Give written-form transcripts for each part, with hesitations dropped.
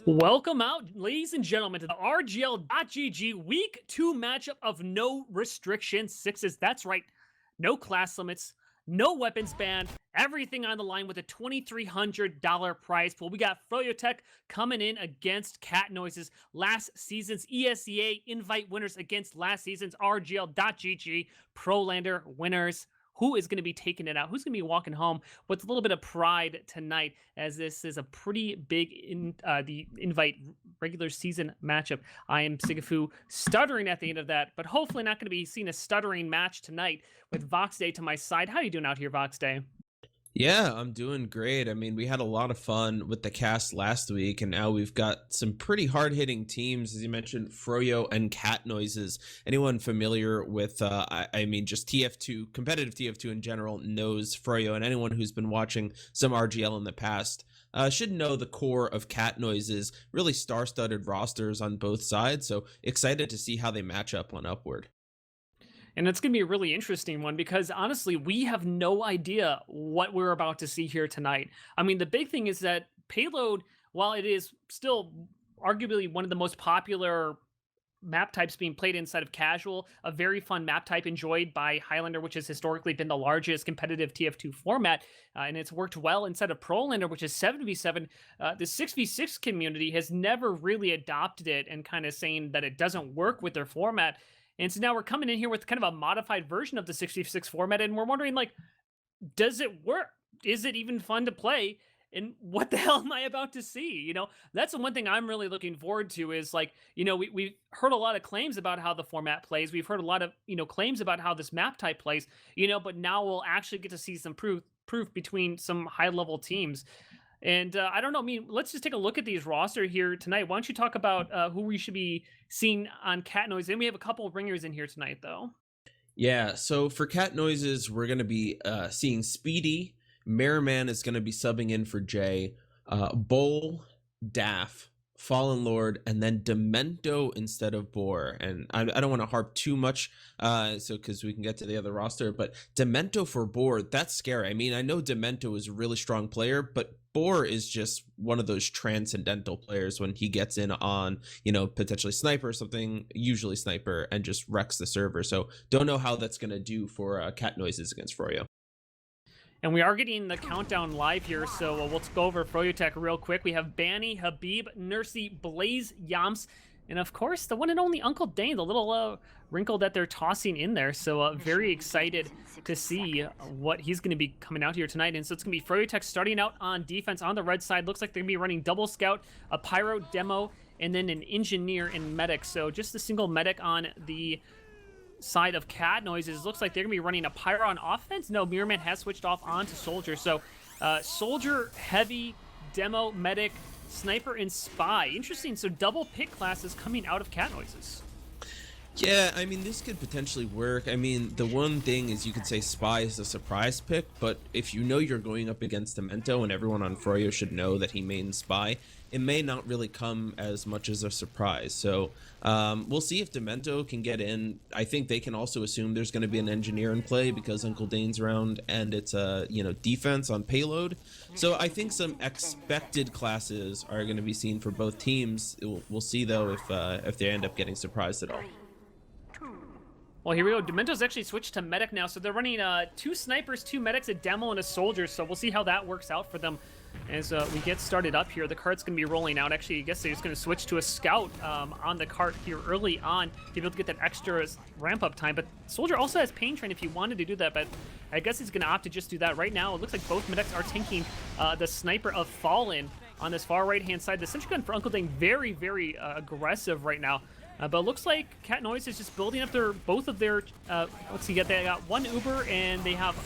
Welcome out, ladies and gentlemen, to the RGL.GG Week 2 matchup of no restriction sixes. That's right, no class limits, no weapons ban, everything on the line with a $2,300 prize pool. We got Froyotech coming in against Cat Noises, last season's ESEA invite winners against last season's RGL.GG Prolander winners. Who is going to be taking it out? Who's going to be walking home with a little bit of pride tonight, as this is a pretty big the invite regular season matchup. I am Sigafu stuttering at the end of that, but hopefully not going to be seeing a stuttering match tonight with Vox Day to my side. How are you doing out here, Vox Day? Yeah, I'm doing great. I mean, we had a lot of fun with the cast last week, and now we've got some pretty hard-hitting teams, as you mentioned, Froyo and Cat Noises. Anyone familiar with, I mean, just TF2, competitive TF2 in general, knows Froyo, and anyone who's been watching some RGL in the past should know the core of Cat Noises, really star-studded rosters on both sides, so excited to see how they match up on Upward. And it's going to be a really interesting one because honestly, we have no idea what we're about to see here tonight. I mean, the big thing is that Payload, while it is still arguably one of the most popular map types being played inside of casual, a very fun map type enjoyed by Highlander, which has historically been the largest competitive TF2 format, and it's worked well inside of Prolander, which is 7v7. The 6v6 community has never really adopted it and kind of saying that it doesn't work with their format. And so now we're coming in here with kind of a modified version of the 6v6 format, and we're wondering, like, does it work? Is it even fun to play? And what the hell am I about to see? That's the one thing I'm really looking forward to is like, we've heard a lot of claims about how the format plays. We've heard a lot of, claims about how this map type plays, but now we'll actually get to see some proof between some high level teams. And I don't know. I mean, let's just take a look at these roster here tonight. Why don't you talk about who we should be seeing on Cat Noise? And we have a couple of ringers in here tonight, though. Yeah, so for Cat Noises, we're going to be seeing Speedy. Merriman is going to be subbing in for Jay. Bowl, Daff, Fallen Lord, and then Demento instead of Boar. And I don't want to harp too much, because we can get to the other roster, but Demento for Boar, that's scary. I mean, I know Demento is a really strong player, but Boar is just one of those transcendental players when he gets in on, potentially Sniper or something, usually Sniper, and just wrecks the server. So don't know how that's going to do for Cat Noises against Froyo. And we are getting the countdown live here, so let's go over Froyotech real quick. We have Banny, Habib, Nursey, Blaze, Yams, and of course, the one and only Uncle Dane, the little wrinkle that they're tossing in there. So very excited to see what he's going to be coming out here tonight. And so it's going to be Froyotech starting out on defense on the red side. Looks like they're going to be running double scout, a pyro demo, and then an engineer and medic. So just a single medic on the side of Cat Noises. Looks like they're gonna be running a pyro on offense. No, Mirrorman has switched off onto Soldier. So Soldier, heavy, demo, medic, sniper, and spy. Interesting. So double pick classes coming out of Cat Noises. Yeah, I mean, this could potentially work. I mean, the one thing is you could say Spy is a surprise pick, but if you know you're going up against Demento and everyone on Froyo should know that he mains Spy, it may not really come as much as a surprise. So we'll see if Demento can get in. I think they can also assume there's going to be an engineer in play because Uncle Dane's around and it's a defense on payload. So I think some expected classes are going to be seen for both teams. We'll see though if they end up getting surprised at all. Well, here we go. Demento's actually switched to medic now, so they're running 2 snipers, 2 medics, a demo, and a soldier. So we'll see how that works out for them as we get started up here. The cart's going to be rolling out. Actually, I guess they're just going to switch to a scout on the cart here early on to be able to get that extra ramp-up time. But Soldier also has Pain Train if he wanted to do that, but I guess he's going to opt to just do that right now. It looks like both medics are tanking the sniper of Fallen on this far right-hand side. The sentry gun for Uncle Dane very, very aggressive right now. But it looks like Cat Noise is just building up both of their, let's see, they got one Uber and they have,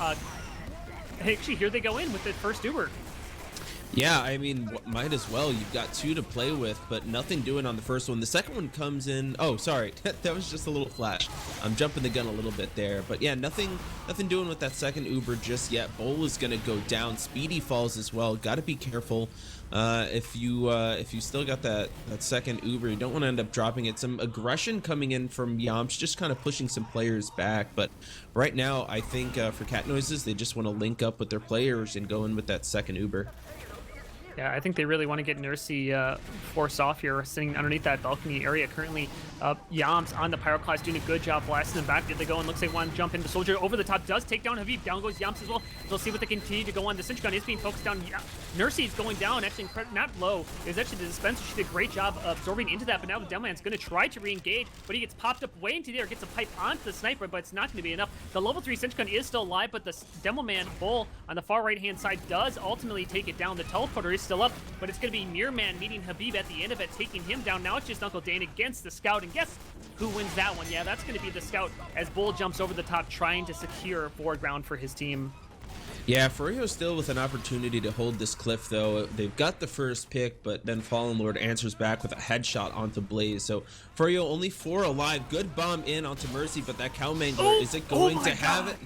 actually here they go in with the first Uber. Yeah, I mean, might as well. You've got 2 to play with, but nothing doing on the first one. The second one comes in. Oh, sorry, that was just a little flash. I'm jumping the gun a little bit there, but yeah, nothing doing with that second Uber just yet. Bowl is gonna go down. Speedy falls as well. Got to be careful. If you still got that second Uber, you don't want to end up dropping it. Some aggression coming in from Yamps, just kind of pushing some players back. But right now, I think for Cat Noises, they just want to link up with their players and go in with that second Uber. Yeah, I think they really want to get Nursey forced off here, sitting underneath that balcony area. Currently, Yams on the Pyroclast doing a good job blasting them back. Did they go and looks like one jump into Soldier over the top, does take down Habib. Down goes Yams as well. They'll see what they continue to go on. The Cinch Gun is being focused down. Yeah, Nursey is going down, actually not low. It was actually the dispenser. She did a great job absorbing into that, but now the Demoman's going to try to re-engage, but he gets popped up way into the air, gets a pipe onto the sniper, but it's not going to be enough. The level 3 Cinch Gun is still alive, but the Demoman Bull on the far right-hand side does ultimately take it down. The teleporter is still up, but it's going to be Mirror Man meeting Habib at the end of it, taking him down. Now it's just Uncle Dane against the Scout, and guess who wins that one? Yeah, that's going to be the Scout as Bull jumps over the top, trying to secure forward ground for his team. Yeah, Froyo still with an opportunity to hold this cliff, though. They've got the first pick, but then Fallen Lord answers back with a headshot onto Blaze. So Froyo only 4 alive. Good bomb in onto Mercy, but that Cow Mangler, is it going to have it?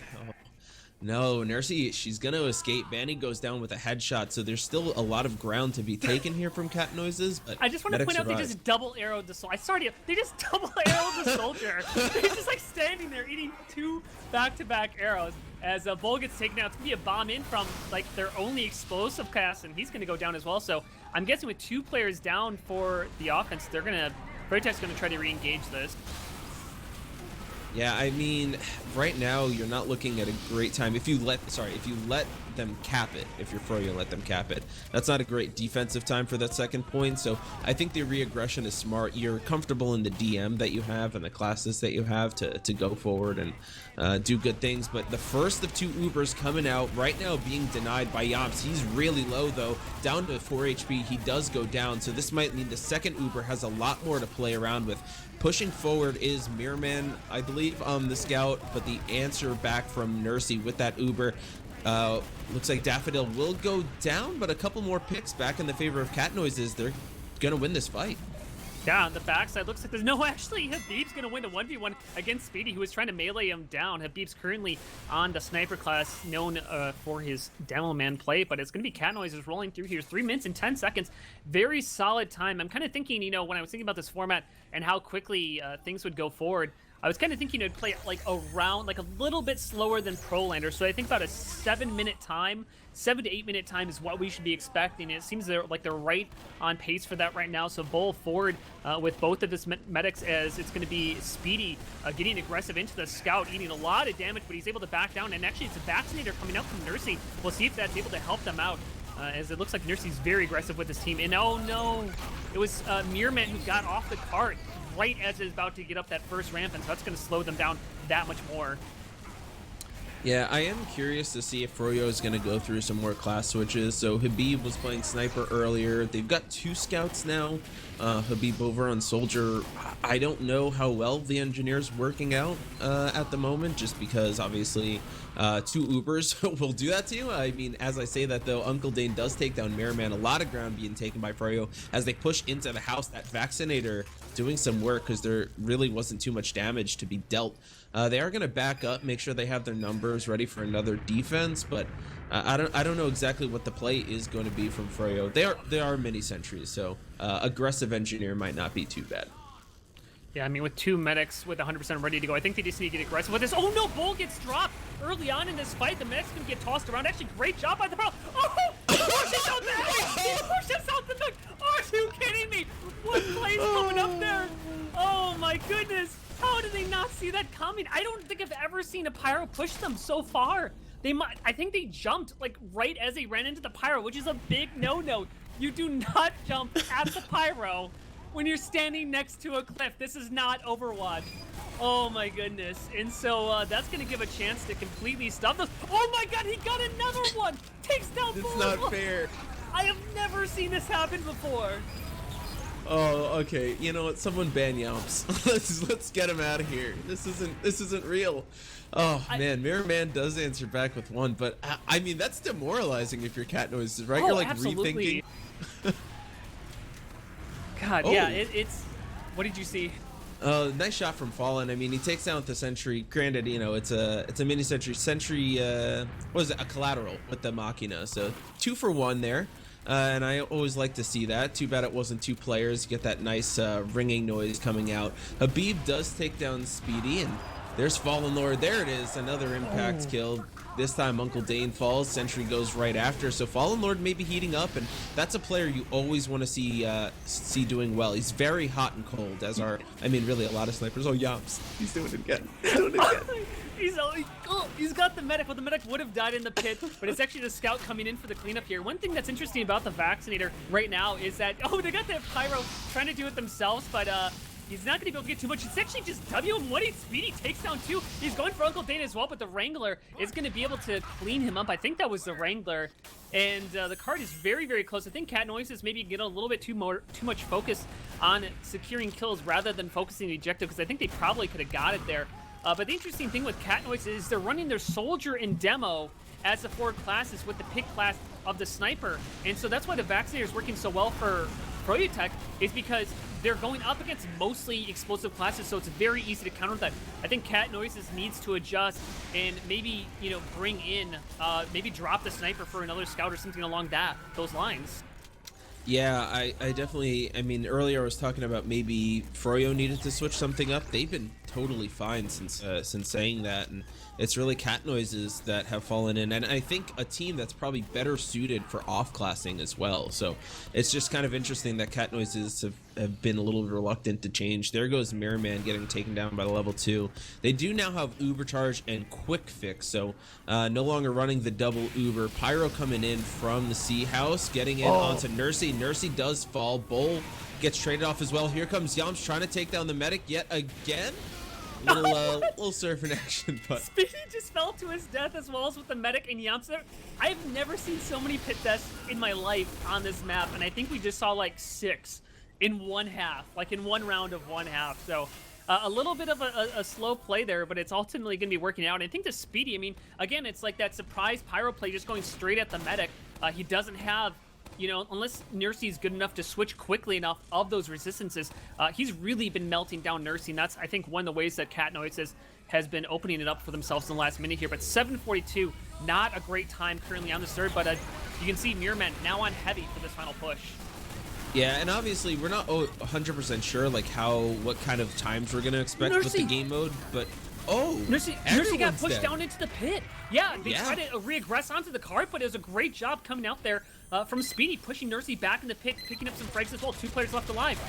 No, Nursey, she's going to escape. Banny goes down with a headshot, so there's still a lot of ground to be taken here from Cat Noises. But I just want to point out they just double arrowed the soldier. They just double arrowed the soldier. He's just like standing there eating 2 back-to-back arrows. As Bull gets taken out, it's going to be a bomb in from like their only explosive cast, and he's going to go down as well. So I'm guessing with 2 players down for the offense, they're going to, Froyotech's going to try to re-engage this. Yeah, I mean, right now you're not looking at a great time. If you let them cap it, if you're Froyo, let them cap it. That's not a great defensive time for that second point. So I think the re-aggression is smart. You're comfortable in the DM that you have and the classes that you have to go forward and do good things. But the first of 2 Ubers coming out right now being denied by Yams. He's really low though, down to 4 HP. He does go down. So this might mean the second Uber has a lot more to play around with. Pushing forward is Mirrorman, I believe, on the Scout, but the answer back from Nursey with that Uber. Looks like Daffodil will go down, but a couple more picks back in the favor of Cat Noises. They're gonna win this fight. Yeah, on the backside, looks like there's no actually. Habib's going to win a 1v1 against Speedy, who was trying to melee him down. Habib's currently on the sniper class, known for his Demoman play, but it's going to be Cat Noises rolling through here. 3 minutes and 10 seconds. Very solid time. I'm kind of thinking, you know, when I was thinking about this format and how quickly things would go forward, I was kind of thinking it'd play like around, like a little bit slower than Prolander. So I think about a 7-minute time, 7 to 8 minute time is what we should be expecting. It seems they're right on pace for that right now. So Bull forward with both of his medics, as it's going to be Speedy getting aggressive into the Scout, eating a lot of damage, but he's able to back down. And actually, it's a Vaccinator coming out from Nursey. We'll see if that's able to help them out. As it looks like Nursey's very aggressive with his team. And oh no, it was Mirrorman who got off the cart right as it's about to get up that first ramp, and so that's going to slow them down that much more. Yeah, I am curious to see if Froyo is going to go through some more class switches. So Habib was playing Sniper earlier. They've got 2 Scouts now. Habib over on Soldier. I don't know how well the Engineer's working out at the moment, just because obviously 2 Ubers will do that to you. I mean, as I say that though, Uncle Dane does take down Mirrorman. A lot of ground being taken by Froyo as they push into the house. That Vaccinator doing some work because there really wasn't too much damage to be dealt. They are going to back up, make sure they have their numbers ready for another defense, but I don't know exactly what the play is going to be from Froyo. They are mini sentries, so aggressive Engineer might not be too bad. Yeah, I mean, with 2 medics with 100% ready to go, I think they just need to get aggressive with this. Oh no, Bull gets dropped early on in this fight. The medic's gonna get tossed around. Actually, great job by the pro. Oh, he pushes out the heavy. He pushes out the hook. Are you kidding me? What play's coming up there? Oh my goodness. How did they not see that coming? I don't think I've ever seen a pyro push them so far. I think they jumped like right as they ran into the pyro, which is a big no-no. You do not jump at the pyro when you're standing next to a cliff. This is not Overwatch. Oh my goodness. And so that's gonna give a chance to completely stop this. Oh my god, he got another one! Takes down It's Bull. not fair. I have never seen this happen before. Oh, okay. You know what? Someone ban Yamps. let's get him out of here. This isn't real. Oh man, Mirror Man does answer back with 1, but I mean that's demoralizing if you're Cat Noises, right? Oh, You're like absolutely. rethinking. God, Oh. yeah, it's. What did you see? Nice shot from Fallen. I mean, he takes down the Sentry. Granted, you know, it's a mini Sentry. Sentry, what is it? A collateral with the Machina. So 2 for 1 there. And I always like to see that. Too bad it wasn't 2 players. You get that nice ringing noise coming out. Habib does take down Speedy, and there's Fallen Lord. There it is, another impact kill. This time Uncle Dane falls, Sentry goes right after, so Fallen Lord may be heating up, and that's a player you always want to see doing well. He's very hot and cold, as are, I mean, really a lot of snipers. Oh, Yops, he's doing it again. He's doing it again. He's got the medic. Well, the medic would have died in the pit, but it's actually the scout coming in for the cleanup here. One thing that's interesting about the Vaccinator right now is that, oh, they got that Pyro trying to do it themselves, but he's not going to be able to get too much. It's actually just W1 Speedy takes down 2. He's going for Uncle Dane as well, but the Wrangler is going to be able to clean him up. I think that was the Wrangler, and the card is very, very close. I think Cat Noise is maybe getting a little bit too much focus on securing kills rather than focusing the objective, because I think they probably could have got it there. But the interesting thing with Cat Noise is they're running their Soldier and Demo as the forward classes with the pick class of the Sniper, and so that's why the Vaccinator is working so well for Froyotech, is because they're going up against mostly explosive classes, so it's very easy to counter that. I think Cat Noises needs to adjust and maybe, you know, bring in, maybe drop the Sniper for another scout or something along those lines. Yeah, I definitely, I mean, earlier I was talking about maybe Froyo needed to switch something up. They've been totally fine since saying that, and it's really Cat Noises that have fallen in, and I think a team that's probably better suited for off-classing as well. So it's just kind of interesting that Cat Noises have been a little reluctant to change. There goes Mirrorman getting taken down by the level 2. They do now have Uber Charge and Quick Fix, so no longer running the double Uber. Pyro coming in from the Sea House, getting in onto Nursey. Nursey does fall. Bull gets traded off as well. Here comes Yams trying to take down the medic yet again. Little surf in action, but Speedy just fell to his death as well as with the medic and Yamsa. I've never seen so many pit deaths in my life on this map, and I think we just saw like 6 in one half, like in one round of one half. So a little bit of a slow play there, but it's ultimately going to be working out. And I think the Speedy, I mean, again, it's like that surprise Pyro play just going straight at the medic. He doesn't have, you know, unless Nursey's good enough to switch quickly enough of those resistances, he's really been melting down Nursey, and that's, I think, one of the ways that Cat Noises has been opening it up for themselves in the last minute here. But 7:42, not a great time currently on the third, but you can see Mirrorman now on heavy for this final push. yeah, and obviously we're not 100% sure like what kind of times we're gonna expect with the game mode, but Nursey got pushed down into the pit. Yeah, they tried to regress onto the cart, but it was a great job coming out there from Speedy, pushing Nursey back in the pit, picking up some frags as well. 2 players left alive.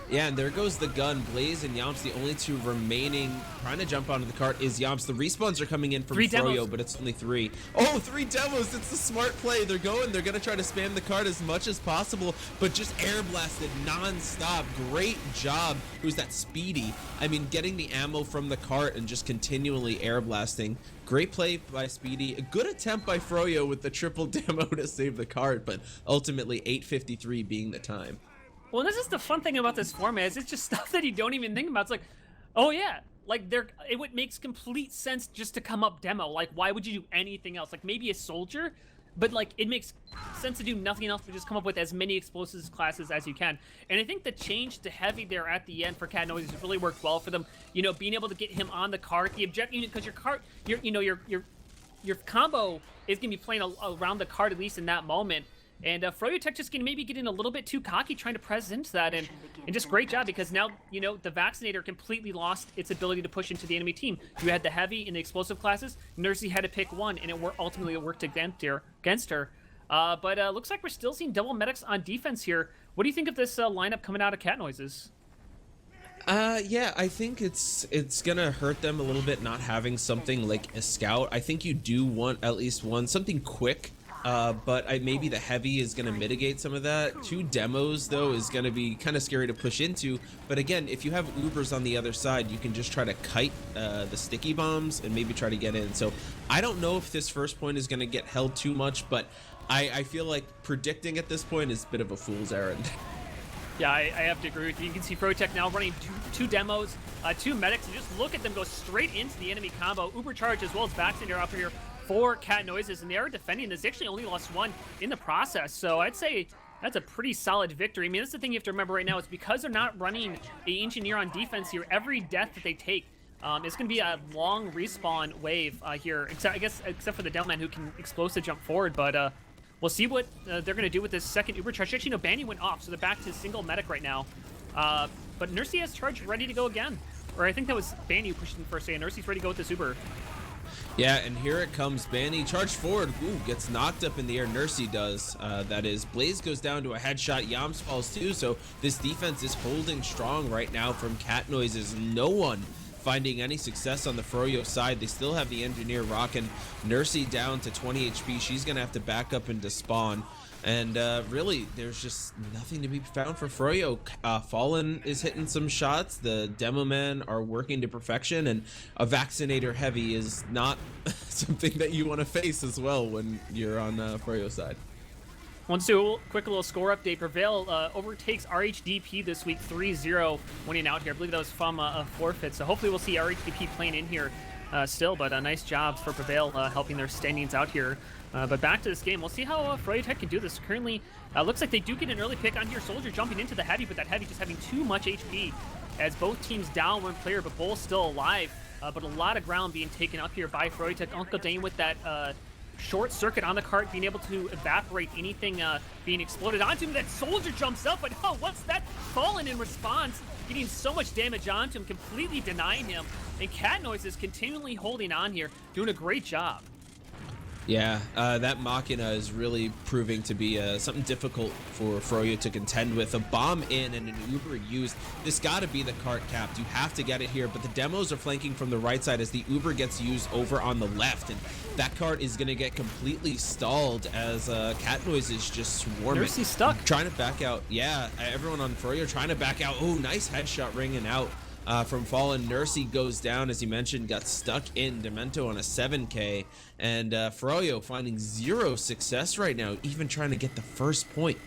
Yeah, and there goes the gun. Blaze and Yamps, the only 2 remaining. Trying to jump onto the cart is Yamps. The respawns are coming in from Froyo, but it's only 3. Oh, 3 demos! It's the smart play. They're going. They're going to try to spam the cart as much as possible, but just air blasted non-stop. Great job. Who's that? Speedy. I mean, getting the ammo from the cart and just continually air blasting. Great play by Speedy. A good attempt by Froyo with the triple demo to save the cart, but ultimately 8:53 being the time. Well, this is the fun thing about this format, is it's just stuff that you don't even think about. It's like, oh yeah, like it makes complete sense just to come up demo. Like, why would you do anything else? Like, maybe a soldier, but like it makes sense to do nothing else but just come up with as many explosives classes as you can. And I think the change to heavy there at the end for Cat Noises really worked well for them. You know, being able to get him on the cart, the objective, because your cart, your combo is gonna be playing around the cart, at least in that moment. And Froyotech just gonna maybe get in a little bit too cocky trying to press into that, and just great job, because now, you know, the Vaccinator completely lost its ability to push into the enemy team. You had the heavy and the explosive classes. Nursey had to pick one, and ultimately it worked against her. But looks like we're still seeing double medics on defense here. What do you think of this lineup coming out of Cat Noises? Yeah, I think it's gonna hurt them a little bit not having something like a scout. I think you do want at least something quick. But maybe the heavy is going to mitigate some of that. 2 demos, though, is going to be kind of scary to push into. But again, if you have Ubers on the other side, you can just try to kite the sticky bombs and maybe try to get in. So I don't know if this first point is going to get held too much, but I feel like predicting at this point is a bit of a fool's errand. Yeah, I have to agree with you. You can see Froyotech now running two demos, 2 medics, and just look at them go straight into the enemy combo. Uber Charge as well as Vaccinator up here for Cat Noises, and they are defending this. They actually only lost 1 in the process, so I'd say that's a pretty solid victory. I mean, that's the thing you have to remember right now, is because they're not running the Engineer on defense here, every death that they take, it's going to be a long respawn wave here, except for the Delman who can explosive jump forward, but we'll see what they're going to do with this second Uber Charge. Actually, no, Banny went off, so they're back to single medic right now. But Nursey has Charge ready to go again. Or I think that was Banny who pushed in first, and Nursey's ready to go with this Uber. Yeah, and here it comes. Banny charged forward. Ooh, gets knocked up in the air. Nursey does. That is. Blaze goes down to a headshot. Yams falls too. So this defense is holding strong right now from Cat Noises. No one finding any success on the Froyo side. They still have the engineer rocking. Nursey down to 20 HP. She's going to have to back up into spawn. And really, there's just nothing to be found for Froyo. Fallen is hitting some shots. The demo men are working to perfection, and a vaccinator heavy is not something that you want to face as well when you're on Froyo side. Let's do a quick little score update. Prevail overtakes RHDP this week 3-0 winning out here. I believe that was from a forfeit, so hopefully we'll see RHDP playing in here still, but a nice job for Prevail helping their standings out here. But back to this game, we'll see how Froyotech can do this. Currently, looks like they do get an early pick on here. Soldier jumping into the heavy, but that heavy just having too much HP as both teams down one player, but both still alive. But a lot of ground being taken up here by Froyotech. Uncle Dane with that short circuit on the cart, being able to evaporate anything being exploded onto him. That Soldier jumps up, but oh, what's that? Fallen in response, getting so much damage onto him, completely denying him. And Cat Noise is continually holding on here, doing a great job. Yeah, that Machina is really proving to be something difficult for Froyo to contend with. A bomb in and an Uber used. This got to be the cart capped. You have to get it here, but the demos are flanking from the right side as the Uber gets used over on the left, and that cart is going to get completely stalled as Cat Noise is just swarming. Nursey stuck. Trying to back out. Yeah, everyone on Froyo trying to back out. Oh, nice headshot ringing out. From Fallen. Nursey goes down, as you mentioned, got stuck in Demento on a 7K, and Froyo finding zero success right now, even trying to get the first point.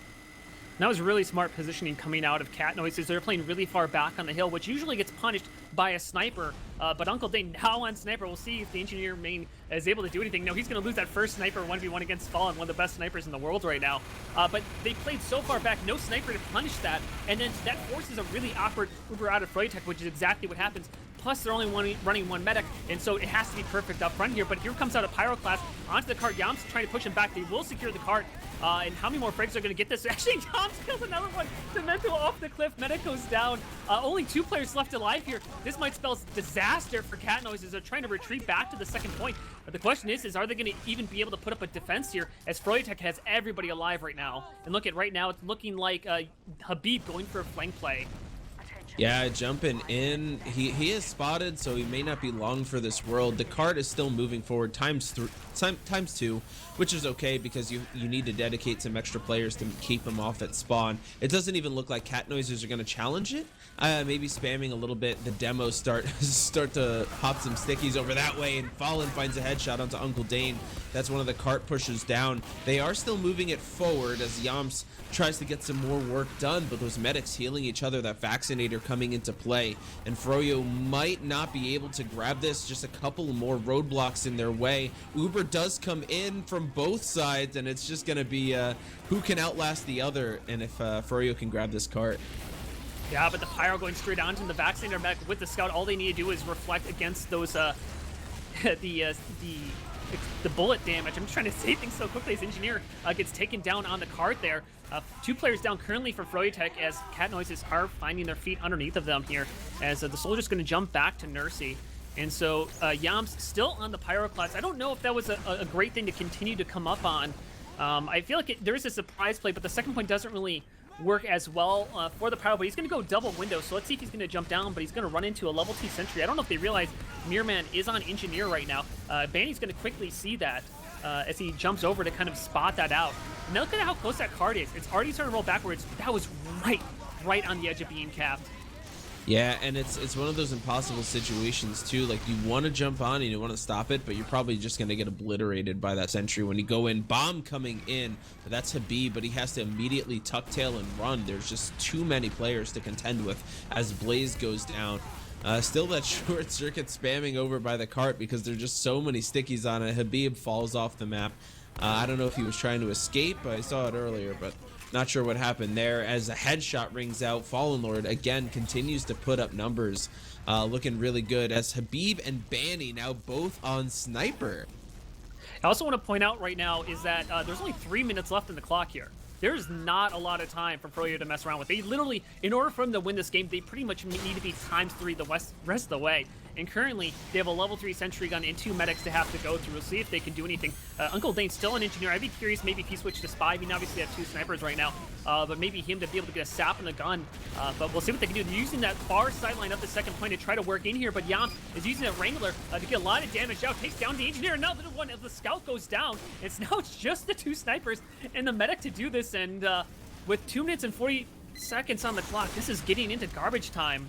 That was really smart positioning coming out of Cat Noises. They're playing really far back on the hill, which usually gets punished by a sniper. But Uncle Dane now on sniper. We'll see if the engineer main is able to do anything. No, he's going to lose that first sniper 1v1 against Fallen, one of the best snipers in the world right now. But they played so far back, no sniper to punish that. And then that forces a really awkward Uber out of Froyotech, which is exactly what happens. Plus, they're only running one medic, and so it has to be perfect up front here. But here comes out a Pyroclast onto the cart. Yams trying to push him back. They will secure the cart. And how many more frags are going to get this? Actually, Yams kills another one. Demento off the cliff. Medic goes down. Only 2 players left alive here. This might spell disaster for Cat Noises. They're trying to retreat back to the second point. But the question is are they going to even be able to put up a defense here, as Froyotech has everybody alive right now? And look at right now, it's looking like Habib going for a flank play. Yeah, jumping in. He is spotted, so he may not be long for this world. The cart is still moving forward times 2, which is okay because you need to dedicate some extra players to keep him off at spawn. It doesn't even look like Cat Noises are going to challenge it. Maybe spamming a little bit. The demos start to pop some stickies over that way, and Fallen finds a headshot onto Uncle Dane. That's one of the cart pushes down. They are still moving it forward as Yams tries to get some more work done, but those medics healing each other, that vaccinator coming into play, and Froyo might not be able to grab this. Just a couple more roadblocks in their way. Uber does come in from both sides, and it's just gonna be who can outlast the other, and if Froyo can grab this cart. Yeah, but the Pyro going straight onto the vaccinator mech with the scout. All they need to do is reflect against those the bullet damage. I'm just trying to say things so quickly as engineer gets taken down on the cart there. 2 players down currently for Froyotech as Cat Noises are finding their feet underneath of them here, as the soldier's going to jump back to Nursey. And so Yams still on the Pyroclast. I don't know if that was a great thing to continue to come up on. I feel like there is a surprise play, but the second point doesn't really work as well for the Pyro, but he's going to go double window, so let's see if he's going to jump down, but he's going to run into a level 2 sentry. I don't know if they realize Mirman is on engineer right now. Banny's going to quickly see that as he jumps over to kind of spot that out. Now look at how close that card is. It's already starting to roll backwards. That was right on the edge of being capped. Yeah, and it's one of those impossible situations too. Like, you want to jump on and you want to stop it, but you're probably just going to get obliterated by that sentry when you go in. Bomb coming in, that's Habib, but he has to immediately tuck tail and run. There's just too many players to contend with as Blaze goes down. Still that short circuit spamming over by the cart because there's just so many stickies on it. Habib falls off the map. I don't know if he was trying to escape. I saw it earlier, but not sure what happened there. As a headshot rings out, Fallen Lord again continues to put up numbers, looking really good as Habib and Banny now both on sniper. I also want to point out right now is that there's only 3 minutes left in the clock here. There's not a lot of time for Froyo to mess around with. They literally, in order for them to win this game, they pretty much need to be ×3 the rest of the way. and currently they have a level 3 sentry gun and 2 medics to have to go through. We'll see if they can do anything. Uncle Dane's still an engineer. I'd be curious maybe if he switched to spy. I mean, obviously they have 2 snipers right now, but maybe him to be able to get a sap in the gun. But we'll see what they can do. They're using that far sideline up the second point to try to work in here, but Yam is using that Wrangler to get a lot of damage out. Takes down the engineer. Another one as the scout goes down. It's just the 2 snipers and the medic to do this, and with 2 minutes and 40 seconds on the clock, this is getting into garbage time.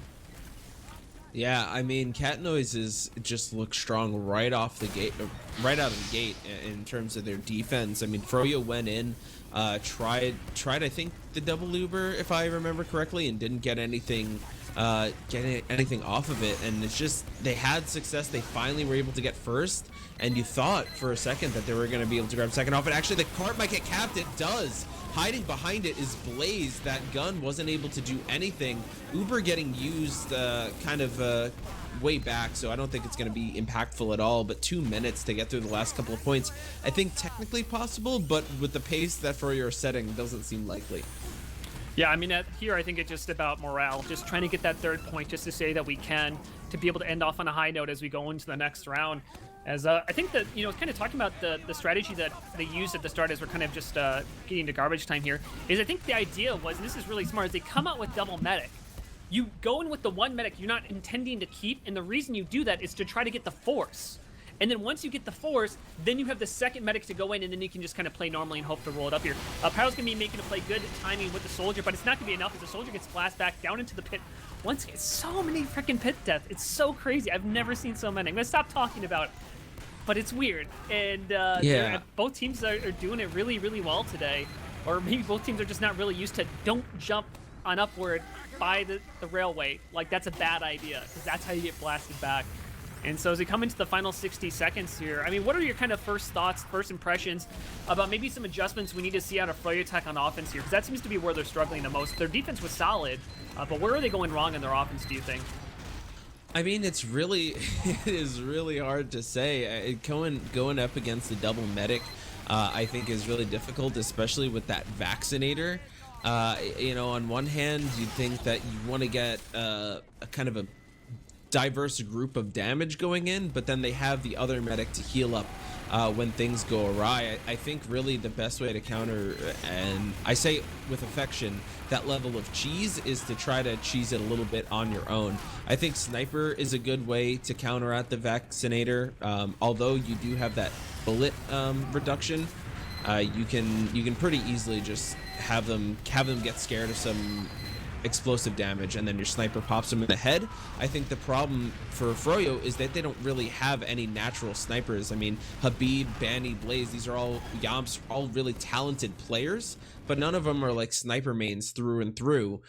Yeah, I mean, Cat Noises just look strong right off the gate, right out of the gate in terms of their defense. I mean, Froyo went in, tried I think the double Uber, if I remember correctly, and didn't get anything off of it. And it's just, they had success. They finally were able to get first, and you thought for a second that they were going to be able to grab second off. And actually, the cart might get capped. It does. Hiding behind it is Blaze. That gun wasn't able to do anything. Uber getting used kind of way back, so I don't think it's going to be impactful at all. But 2 minutes to get through the last couple of points, I think technically possible, but with the pace that Froyo are setting, doesn't seem likely. Yeah, I mean, here I think it's just about morale, just trying to get that 3rd point, just to say that we can, to be able to end off on a high note as we go into the next round. As I think that, you know, kind of talking about the strategy that they used at the start as we're kind of just getting to garbage time here, is I think the idea was, and this is really smart, is they come out with double medic. You go in with the 1 medic you're not intending to keep, and the reason you do that is to try to get the force. And then once you get the force, then you have the 2nd medic to go in, and then you can just kind of play normally and hope to roll it up here. Pyro's going to be making a play good timing with the soldier, but it's not going to be enough as the soldier gets splashed back down into the pit. Once again, so many freaking pit deaths. It's so crazy. I've never seen so many. I'm going to stop talking about it, but it's weird. And yeah, both teams are doing it really, really well today. Or maybe both teams are just not really used to don't jump on upward by the railway. Like, that's a bad idea, because that's how you get blasted back. And so as we come into the final 60 seconds here, I mean, what are your kind of first thoughts, first impressions about maybe some adjustments we need to see out of Froyotech on offense here? Because that seems to be where they're struggling the most. Their defense was solid, but where are they going wrong in their offense, do you think? I mean, it is really hard to say. Going up against the double medic, I think is really difficult, especially with that vaccinator. You know, on one hand, you'd think that you want to get a kind of a diverse group of damage going in, but then they have the other medic to heal up when things go awry. I think really the best way to counter, and I say with affection, that level of cheese is to try to cheese it a little bit on your own. I think sniper is a good way to counteract the vaccinator. Although you do have that bullet reduction, you can pretty easily just have them get scared of some explosive damage, and then your sniper pops them in the head. I think the problem for Froyo is that they don't really have any natural snipers. I mean, Habib, Banny, Blaze, these are all Yamps, all really talented players, but none of them are like sniper mains through and through.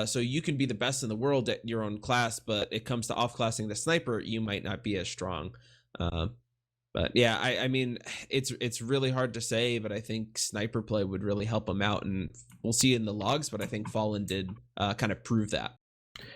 So you can be the best in the world at your own class, but it comes to off-classing the sniper, you might not be as strong. But yeah, I mean, it's really hard to say, but I think sniper play would really help them out, and we'll see in the logs, but I think Fallen did kind of prove that.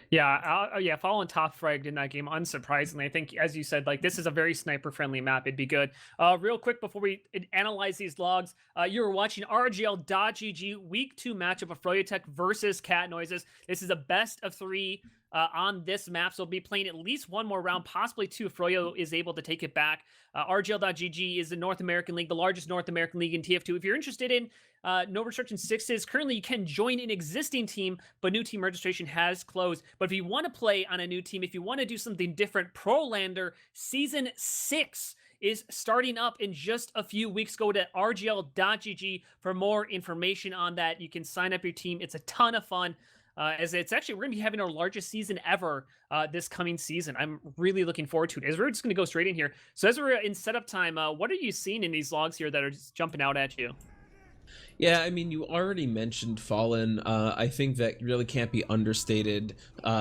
Yeah, Fallen top fragged in that game, unsurprisingly. I think, as you said, like, this is a very sniper-friendly map. It'd be good. Real quick, before we analyze these logs, you were watching RGL.GG Week 2 matchup of Froyotech versus Cat Noises. This is a best of 3 on this map, so we'll be playing at least 1 more round, possibly 2 if Froyo is able to take it back. RGL.GG is the North American League, the largest North American league in TF2. If you're interested in no restriction 6s, currently you can join an existing team, but new team registration has closed. But if you want to play on a new team, if you want to do something different, Prolander Season 6 is starting up in just a few weeks. Go to rgl.gg for more information on that. You can sign up your team. It's a ton of fun. As it's actually, we're going to be having our largest season ever this coming season. I'm really looking forward to it. As we're just going to go straight in here. So as we're in setup time, what are you seeing in these logs here that are just jumping out at you? Yeah, I mean, you already mentioned Fallen. I think that really can't be understated.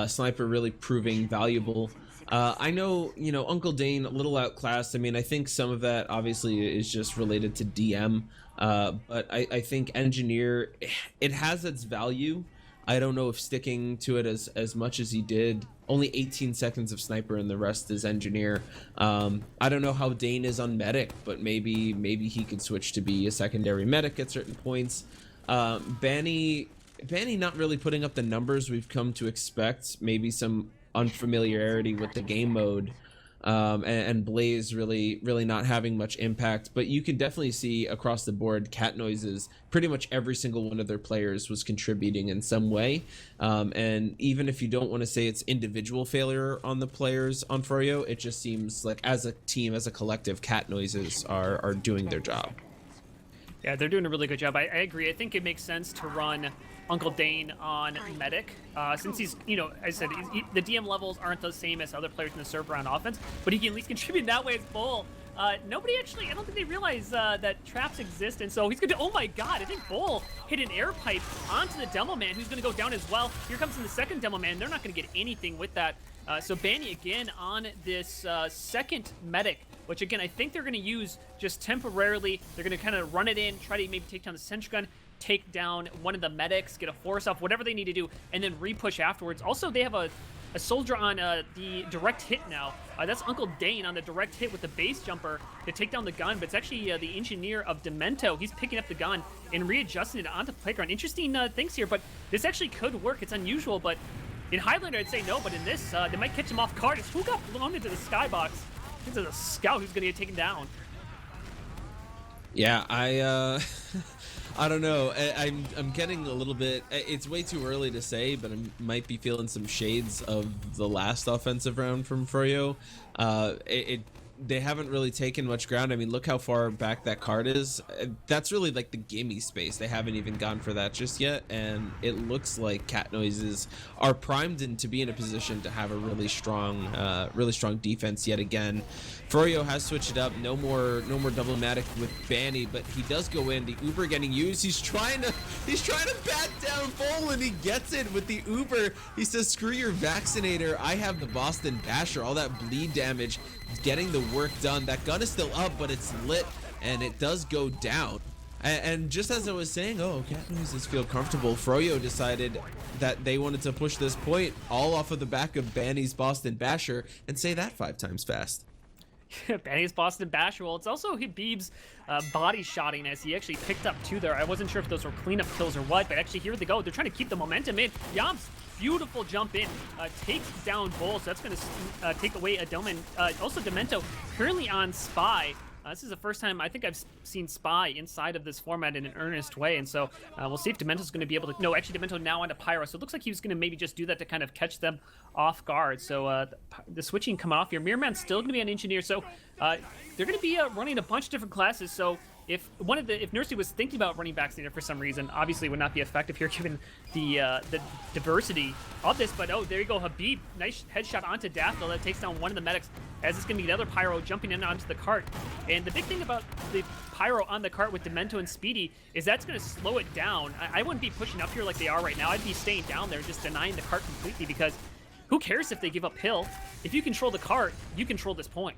Sniper really proving valuable. I know, you know, Uncle Dane a little outclassed. I mean, I think some of that obviously is just related to DM. But I think Engineer, it has its value. I don't know if sticking to it as much as he did. Only 18 seconds of Sniper and the rest is Engineer. I don't know how Dane is on Medic, but maybe he could switch to be a secondary Medic at certain points. Banny not really putting up the numbers we've come to expect. Maybe some unfamiliarity with the game mode, and Blaze really not having much impact. But you can definitely see across the board, Cat Noises, pretty much every single one of their players was contributing in some way. And even if you don't want to say it's individual failure on the players on Froyo, it just seems like as a team, as a collective, Cat Noises are doing their job. Yeah, they're doing a really good job. I agree. I think it makes sense to run Uncle Dane on Medic, since he's, you know, I said, the DM levels aren't the same as other players in the server on offense, but he can at least contribute that way as Bull. Nobody actually, I don't think they realize that traps exist, and so he's going to, oh my god, I think Bull hit an air pipe onto the Demo Man, who's going to go down as well. Here comes in the second Demo Man. They're not going to get anything with that. So Banny again on this second Medic, which again, I think they're going to use just temporarily. They're going to kind of run it in, try to maybe take down the sentry gun, take down one of the medics, get a force off, whatever they need to do, and then re-push afterwards. Also, they have a soldier on the direct hit now. That's Uncle Dane on the direct hit with the base jumper to take down the gun, but it's actually the engineer of Demento. He's picking up the gun and readjusting it onto the playground. Interesting things here, but this actually could work. It's unusual, but in Highlander, I'd say no, but in this, they might catch him off guard. It's who got blown into the skybox. I think there's a scout who's going to get taken down. Yeah, I don't know. I'm getting a little bit. It's way too early to say, but I might be feeling some shades of the last offensive round from Froyo. They haven't really taken much ground. I mean, look how far back that card is. That's really like the gimme space. They haven't even gone for that just yet, and it looks like Cat Noises are primed and to be in a position to have a really strong defense yet again. Froyo has switched it up. No more double-matic with Banny, but he does go in. The Uber getting used. He's trying to bat down Bull, and he gets it with the Uber. He says, "Screw your vaccinator. I have the Boston Basher." All that bleed damage, getting the work done. That gun is still up, but it's lit, and it does go down. And just as I was saying, oh, Cat Noises feel comfortable, Froyo decided that they wanted to push this point all off of the back of Banny's Boston Basher, and say that 5 times fast. Banny's Boston Basher. Well, it's also Habib's body shotting as he actually picked up 2 there. I wasn't sure if those were cleanup kills or what, but actually here they go. They're trying to keep the momentum in. Yam's beautiful jump in, takes down Bull, so that's going to take away a Doman. Also Demento currently on Spy. This is the first time I think I've seen Spy inside of this format in an earnest way, and so we'll see if Demento's going to be able to... No, actually Demento now onto Pyro, so it looks like he was going to maybe just do that to kind of catch them off guard. So the switching coming off here. Mirrorman's still going to be an engineer, so they're going to be running a bunch of different classes, so if Nursey was thinking about running Vaccinator for some reason, obviously it would not be effective here given the diversity of this, but oh, there you go, Habib, nice headshot onto Daphne that takes down one of the medics, as it's going to be another Pyro jumping in onto the cart. And the big thing about the Pyro on the cart with Demento and Speedy is that's going to slow it down. I wouldn't be pushing up here like they are right now. I'd be staying down there, just denying the cart completely, because who cares if they give up hill? If you control the cart, you control this point.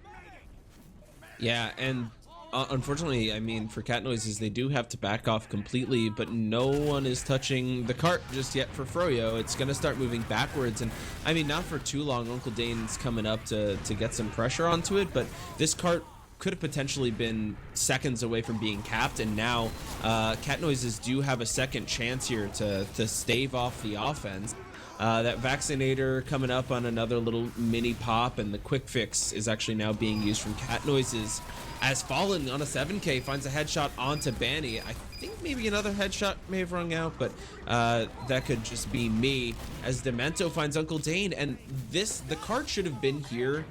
Yeah, and unfortunately, I mean, for Cat Noises, they do have to back off completely, but no one is touching the cart just yet for Froyo. It's going to start moving backwards, and I mean, not for too long. Uncle Dane's coming up to get some pressure onto it, but this cart could have potentially been seconds away from being capped, and now Cat Noises do have a second chance here to stave off the offense. That Vaccinator coming up on another little mini pop, and the quick fix is actually now being used from Cat Noises, as Fallen on a 7K finds a headshot onto Banny. I think maybe another headshot may have rung out, but that could just be me, as Demento finds Uncle Dane, and the card should have been here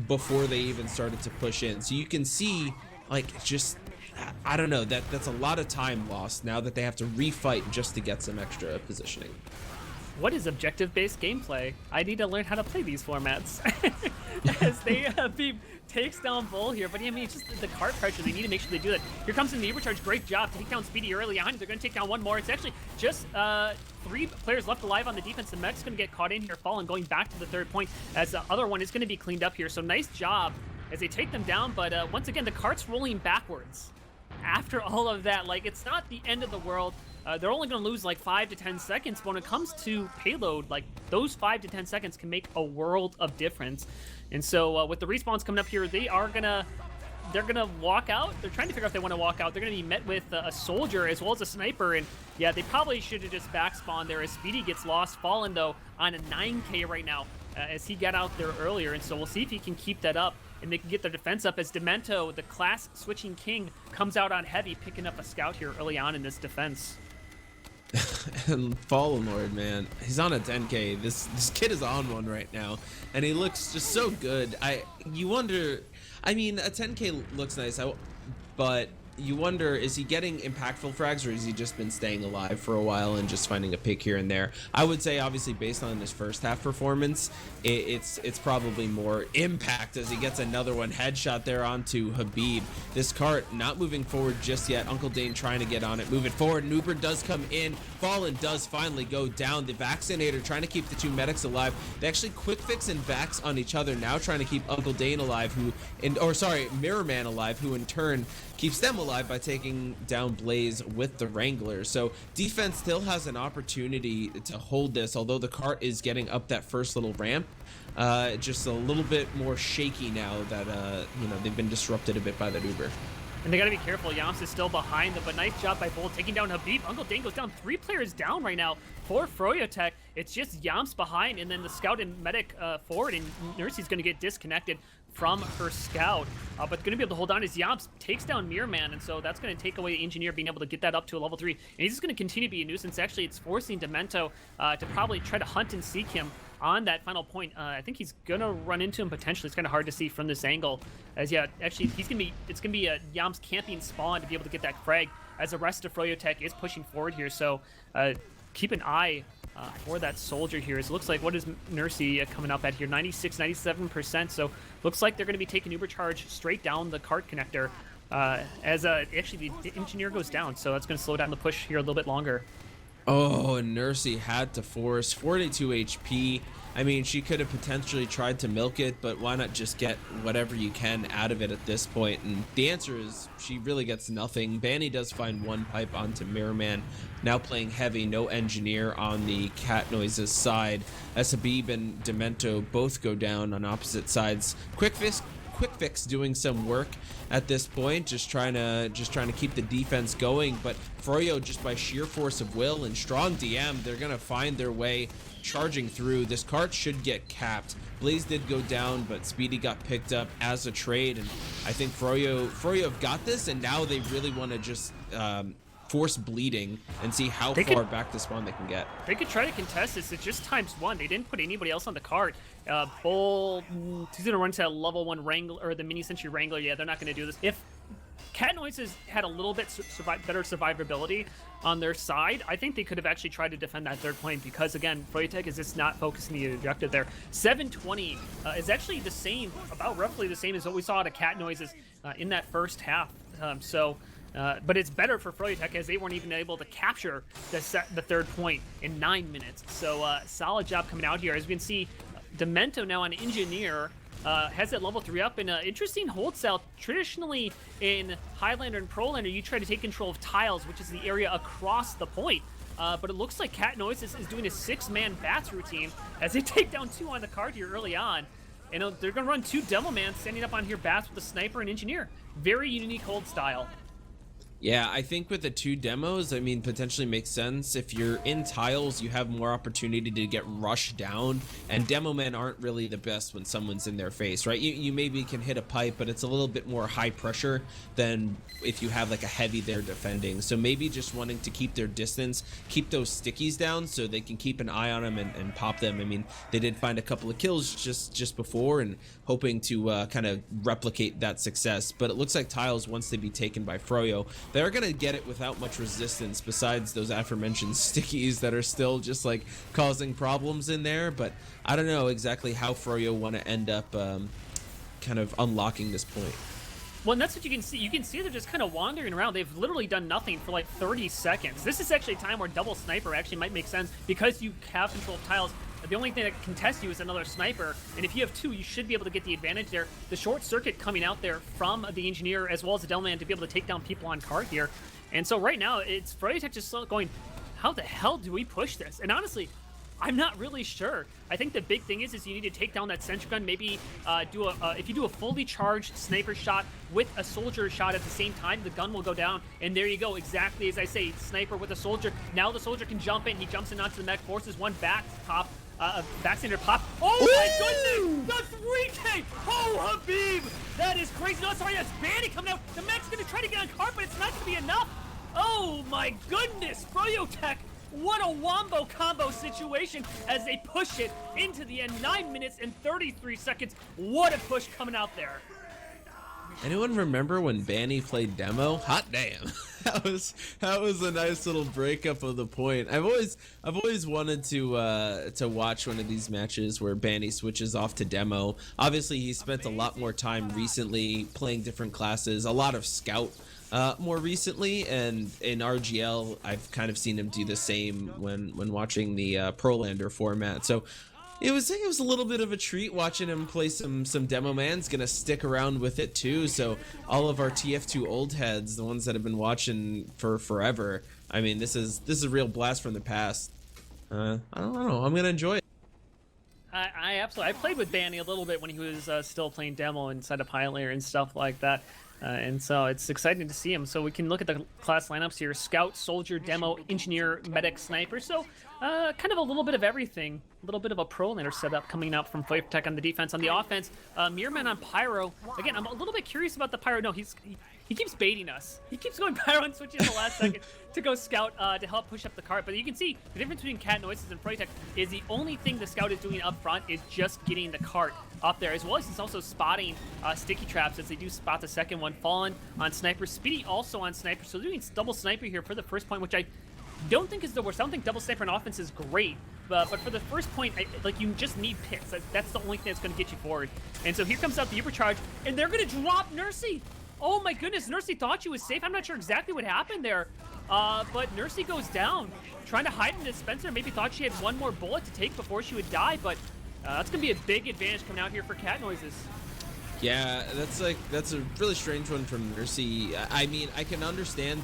before they even started to push in. So you can see, like, just, I don't know, that's a lot of time lost now that they have to refight just to get some extra positioning. What is objective-based gameplay? I need to learn how to play these formats. As they takes down Bull here, but I mean, it's just the cart pressure. They need to make sure they do that. Here comes in the Ubercharge. Great job to take down Speedy early on. They're going to take down one more. It's actually just 3 players left alive on the defense. The mech's going to get caught in here, Fallen going back to the 3rd point, as the other one is going to be cleaned up here. So nice job as they take them down, but once again, the cart's rolling backwards. After all of that, like, it's not the end of the world. They're only going to lose like 5 to 10 seconds, but when it comes to payload, like, those 5 to 10 seconds can make a world of difference. And so with the respawns coming up here, they're gonna walk out. They're trying to figure out if they want to walk out. They're gonna be met with a soldier as well as a sniper, and yeah, they probably should have just backspawned there as Speedy gets lost. Fallen though on a 9K right now, as he got out there earlier. And so we'll see if he can keep that up and they can get their defense up as Demento, the class switching king, comes out on heavy, picking up a scout here early on in this defense. And Fallen Lord, man, he's on a 10K. This kid is on one right now, and he looks just so good. You wonder, I mean, a 10K looks nice, but you wonder, is he getting impactful frags, or has he just been staying alive for a while and just finding a pick here and there? I would say, obviously, based on his first half performance, it's probably more impact as he gets another one headshot there onto Habib. This cart not moving forward just yet. Uncle Dane trying to get on it, moving forward. Noober does come in. Fallen does finally go down. The Vaccinator trying to keep the two medics alive. They actually quick fix and vax on each other now, trying to keep Uncle Dane alive, Mirror Man alive, who in turn keeps them alive by taking down Blaze with the Wrangler. So defense still has an opportunity to hold this, although the cart is getting up that first little ramp. Just a little bit more shaky now that they've been disrupted a bit by that Uber. And they gotta be careful. Yams is still behind them, but nice job by Bull taking down Habib. Uncle Dane goes down. 3 players down right now for Froyotech. It's just Yams behind, and then the scout and medic forward, and Nursey's gonna get disconnected from her scout, but gonna be able to hold on as Yams takes down Mirror Man, and so that's gonna take away the engineer being able to get that up to a level 3, and he's just gonna continue to be a nuisance. Actually, it's forcing Demento to probably try to hunt and seek him on that final point. I think he's gonna run into him potentially. It's kind of hard to see from this angle, as actually it's gonna be a Yams camping spawn to be able to get that frag, as the rest of Froyotech is pushing forward here. So keep an eye for that soldier here. It looks like, what is Nursey coming up at here? 96, 97%. So looks like they're going to be taking Uber charge straight down the cart connector as actually the engineer goes down. So that's going to slow down the push here a little bit longer. Oh, and Nursey had to force 42 HP. I mean, she could have potentially tried to milk it, but why not just get whatever you can out of it at this point? And the answer is she really gets nothing. Banny does find one pipe onto Mirror Man, now playing heavy, no engineer on the Cat Noises side, as Habib and Demento both go down on opposite sides. Quick Fix doing some work at this point, just trying to keep the defense going, but Froyo, just by sheer force of will and strong DM, they're gonna find their way charging through. This cart should get capped. Blaze did go down, but Speedy got picked up as a trade, and I think Froyo have got this, and now they really want to just force bleeding and see how far back to spawn they can get. They could try to contest this. It's just ×1. They didn't put anybody else on the cart. Bull, he's gonna run to that level 1 Wrangler, or the mini sentry Wrangler. Yeah, they're not gonna do this. If Cat Noises had a little bit better survivability on their side, I think they could have actually tried to defend that third point, because again, Froyotech is just not focusing the objective there. 720 is actually the same, about roughly the same as what we saw out of Cat Noises in that first half. But it's better for Froyotech, as they weren't even able to capture the third point in 9 minutes. So solid job coming out here. As we can see, Demento now on Engineer has that level 3 up, and interesting hold style. Traditionally in Highlander and Prolander, you try to take control of tiles, which is the area across the point. But it looks like Cat Noises is doing a 6-man bats routine as they take down 2 on the card here early on. And they're going to run 2 Devilman standing up on here, bats with a sniper and engineer. Very unique hold style. Yeah, I think with the 2 demos, I mean, potentially makes sense. If you're in tiles, you have more opportunity to get rushed down, and demo men aren't really the best when someone's in their face, right? You maybe can hit a pipe, but it's a little bit more high pressure than if you have like a heavy there defending. So maybe just wanting to keep their distance, keep those stickies down so they can keep an eye on them and pop them. I mean, they did find a couple of kills just before, and hoping to kind of replicate that success. But it looks like tiles, once they be taken by Froyo, they're gonna get it without much resistance, besides those aforementioned stickies that are still just like causing problems in there. But I don't know exactly how Froyo want to end up kind of unlocking this point. Well, and that's what you can see. You can see they're just kind of wandering around. They've literally done nothing for like 30 seconds. This is actually a time where double sniper actually might make sense, because you have control of tiles. The only thing that can test you is another sniper, and if you have 2, you should be able to get the advantage there. The short circuit coming out there from the engineer as well as the Delman to be able to take down people on cart here. And so right now, it's Froyotech just going, how the hell do we push this? And honestly, I'm not really sure. I think the big thing is you need to take down that sentry gun. Maybe if you do a fully charged sniper shot with a soldier shot at the same time, the gun will go down. And there you go, exactly as I say, sniper with a soldier. Now the soldier can jump in. He jumps in onto the mech, forces one back to top Vaccinator pop. Oh my goodness! The 3K! Oh, Habib! That is crazy. No, sorry, that's Banny coming out. The mech's gonna try to get on cart, but it's not gonna be enough. Oh my goodness! Froyotech, what a wombo combo situation as they push it into the end. 9 minutes and 33 seconds. What a push coming out there. Anyone remember when Banny played demo? Hot damn. that was a nice little breakup of the point. I've always wanted to watch one of these matches where Banny switches off to demo. Obviously he spent a lot more time recently playing different classes, a lot of scout more recently, and in RGL I've kind of seen him do the same when watching the Prolander format. So it was a little bit of a treat watching him play some demo man's gonna stick around with it too. So all of our TF2 old heads, the ones that have been watching for forever, I mean, this is a real blast from the past. I don't know, I'm gonna enjoy it. I absolutely, I played with Banny a little bit when he was still playing demo inside of Pioneer and stuff like that. And so it's exciting to see him. So we can look at the class lineups here: Scout, Soldier, Demo, Engineer, Medic, Sniper. So kind of a little bit of everything. A little bit of a Prolander setup coming out from Froyotech on the defense. On the offense, Mirman on Pyro. Again, I'm a little bit curious about the Pyro. No, he keeps baiting us. He keeps going Pyro and switching in the last second to go Scout to help push up the cart. But you can see the difference between Cat Noises and Froyotech is the only thing the Scout is doing up front is just getting the cart up there, as well as he's also spotting sticky traps as they do spot the second one. Fallen on Sniper, Speedy also on Sniper, so doing double Sniper here for the first point, which I don't think is the worst. I don't think double Sniper on offense is great, but for the first point, like, you just need picks. That's the only thing that's going to get you forward. And so here comes out the Ubercharge, and they're going to drop Nursey. Oh my goodness, Nursey thought she was safe. I'm not sure exactly what happened there, but Nursey goes down, trying to hide in the dispenser. Maybe thought she had one more bullet to take before she would die, but that's gonna be a big advantage coming out here for Cat Noises. Yeah, that's a really strange one from Nursey. I mean, I can understand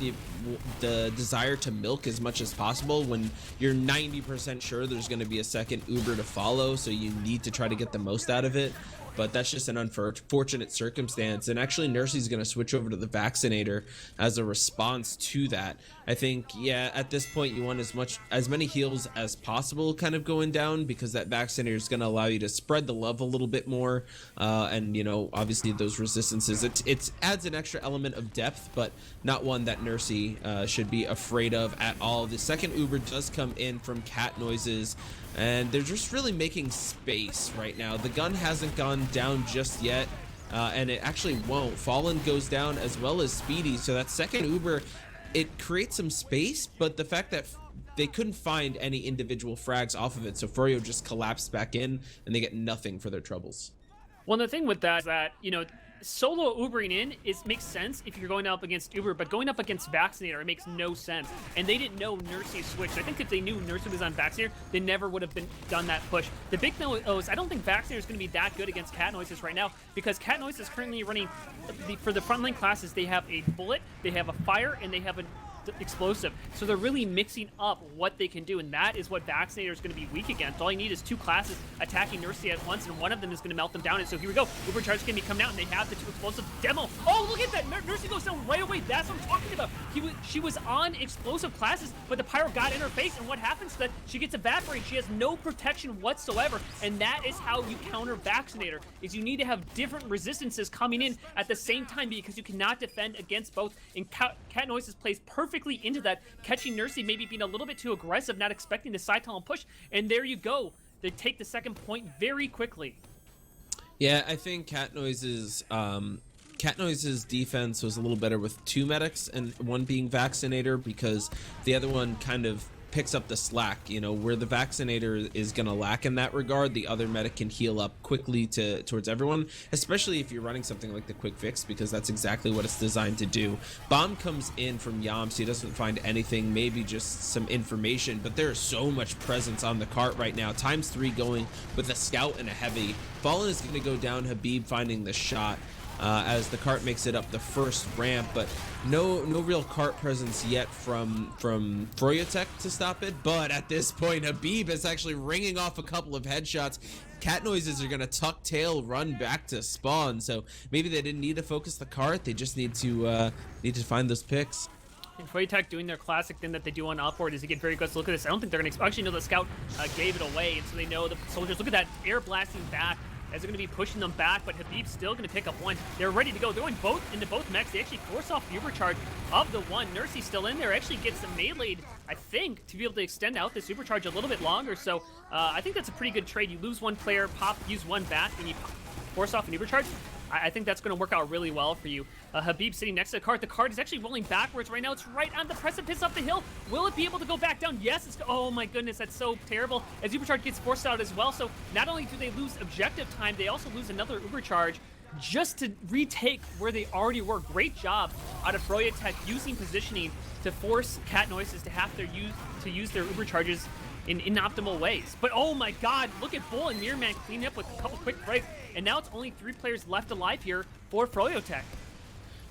the desire to milk as much as possible when you're 90% sure there's going to be a second Uber to follow, so you need to try to get the most out of it. But that's just an unfortunate circumstance. And actually, Nursey's going to switch over to the Vaccinator as a response to that. I think, yeah, at this point, you want as many heals as possible kind of going down, because that Vaccinator is going to allow you to spread the love a little bit more. And, you know, obviously those resistances, it adds an extra element of depth, but not one that Nursey should be afraid of at all. The second Uber does come in from Cat Noises, and they're just really making space right now. The gun hasn't gone down just yet, and it actually won't. Fallen goes down as well as Speedy, so that second Uber, it creates some space, but the fact that they couldn't find any individual frags off of it, so Froyo just collapsed back in, and they get nothing for their troubles. Well, the thing with that is that, you know, solo Ubering in makes sense if you're going up against Uber, but going up against Vaccinator, it makes no sense. And they didn't know Nursey switched. I think if they knew Nursey was on Vaccinator, they never would have done that push. The big thing is I don't think Vaccinator is going to be that good against Cat Noises right now, because Cat Noises is currently running, for the frontline classes, they have a bullet, they have a fire, and they have an explosive. So they're really mixing up what they can do, and that is what Vaccinator is going to be weak against. All you need is two classes attacking Nursey at once, and one of them is going to melt them down. And so here we go. Ubercharge is going to be coming out, and they have the two explosive demo. Oh, look at that. Nursey goes down right away. That's what I'm talking about. She was on explosive classes, but the pyro got in her face, and what happens is that she gets evaporated. She has no protection whatsoever, and that is how you counter Vaccinator, is you need to have different resistances coming in at the same time, because you cannot defend against both. And Cat Noises plays perfectly into that, catching Nursey maybe being a little bit too aggressive, not expecting the side tunnel push, and there you go. They take the second point very quickly. Yeah, I think Cat Noises defense was a little better with two medics, and one being Vaccinator, because the other one kind of picks up the slack. You know, where the Vaccinator is going to lack in that regard, the other medic can heal up quickly towards everyone, especially if you're running something like the quick fix, because that's exactly what it's designed to do. Bomb comes in from Yams. He doesn't find anything, maybe just some information, but there is so much presence on the cart right now. ×3 going with a scout and a heavy. Fallen is going to go down. Habib finding the shot as the cart makes it up the first ramp, but no real cart presence yet from Froyotech to stop it. But at this point, Habib is actually ringing off a couple of headshots. Cat Noises are going to tuck tail, run back to spawn, so maybe they didn't need to focus the cart, they just need to find those picks. And Froyotech doing their classic thing that they do on Upward is they get very aggressive. Look at this. I don't think they're going to actually know the scout gave it away, and so they know the soldiers. Look at that air blasting back as they're going to be pushing them back, but Habib's still going to pick up one. They're ready to go. They're going into both mechs. They actually force off the supercharge of the one. Nursey's still in there. Actually gets meleeed, I think, to be able to extend out the supercharge a little bit longer. So I think that's a pretty good trade. You lose one player, use one back, and you force off an supercharge. I think that's going to work out really well for you. Habib sitting next to the cart. The cart is actually rolling backwards right now. It's right on the precipice up the hill. Will it be able to go back down? Yes. Oh my goodness, that's so terrible. As Ubercharge gets forced out as well. So not only do they lose objective time, they also lose another Ubercharge just to retake where they already were. Great job out of Froyotech using positioning to force Cat Noises to have to use their Ubercharges in inoptimal ways. But oh my god, look at Bull and Mirrorman cleaning up with a couple quick breaks. And now it's only 3 players left alive here for Froyotech.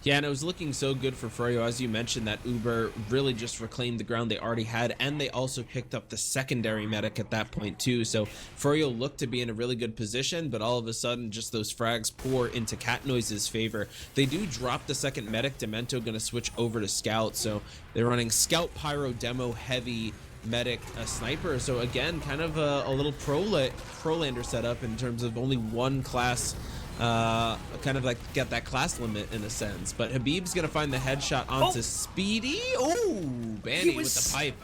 Yeah, and it was looking so good for Froyo. As you mentioned, that Uber really just reclaimed the ground they already had, and they also picked up the secondary medic at that point too. So Froyo looked to be in a really good position, but all of a sudden just those frags pour into Cat Noise's favor. They do drop the second medic. Demento going to switch over to Scout, so they're running Scout, Pyro, Demo, Heavy, Medic, a Sniper. So again, kind of a little Prolander setup in terms of only one class, kind of like get that class limit in a sense. But Habib's gonna find the headshot onto Speedy. Oh, Banny with the pipe.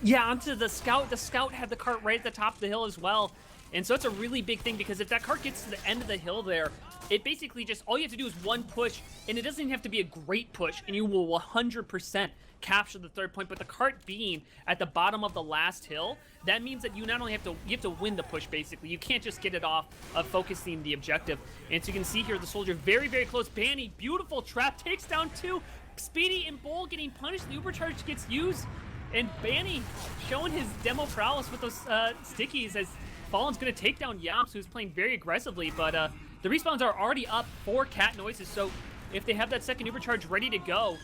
Yeah, onto the Scout. The Scout had the cart right at the top of the hill as well. And so it's a really big thing, because if that cart gets to the end of the hill there, it basically just, all you have to do is one push, and it doesn't even have to be a great push, and you will 100% capture the third point. But the cart being at the bottom of the last hill, that means that you not only have to win the push, basically. You can't just get it off of focusing the objective. And so you can see here the soldier very, very close. Banny, beautiful trap, takes down 2. Speedy and Bull getting punished. The Ubercharge gets used, and Banny showing his demo prowess with those stickies, as Fallen's going to take down Yaps, who's playing very aggressively. But the respawns are already up for Cat Noises, so if they have that second Ubercharge ready to go,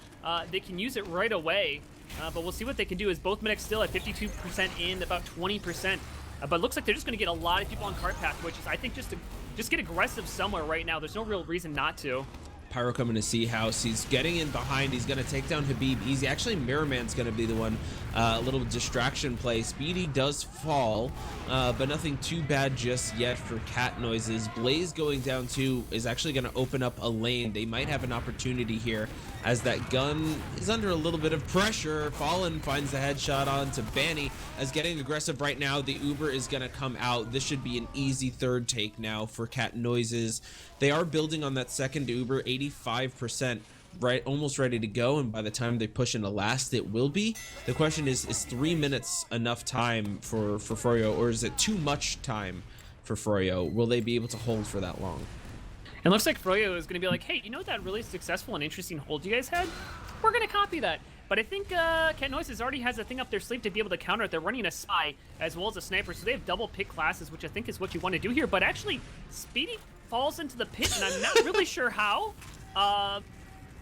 they can use it right away. But we'll see what they can do, as both medics still at 52% in, about 20%. But it looks like they're just going to get a lot of people on cart path, which is, I think, just get aggressive somewhere right now. There's no real reason not to. Pyro coming to see house. He's getting in behind. He's going to take down Habib easy. Actually, Mirrorman's going to be the one. A little distraction play. Speedy does fall, but nothing too bad just yet for Cat Noises. Blaze going down too is actually going to open up a lane. They might have an opportunity here, as that gun is under a little bit of pressure. Fallen finds the headshot onto Banny. As getting aggressive right now, the Uber is going to come out. This should be an easy third take now for Cat Noises. They are building on that second Uber, 85%, right, almost ready to go, and by the time they push into last, it will be. The question is 3 minutes enough time for Froyo, or is it too much time for Froyo? Will they be able to hold for that long? It looks like Froyo is going to be like, hey, you know that really successful and interesting hold you guys had? We're going to copy that. But I think Cat Noises already has a thing up their sleeve to be able to counter it. They're running a Spy as well as a Sniper, so they have double pick classes, which I think is what you want to do here. But actually, Speedy falls into the pit, and I'm not really sure how.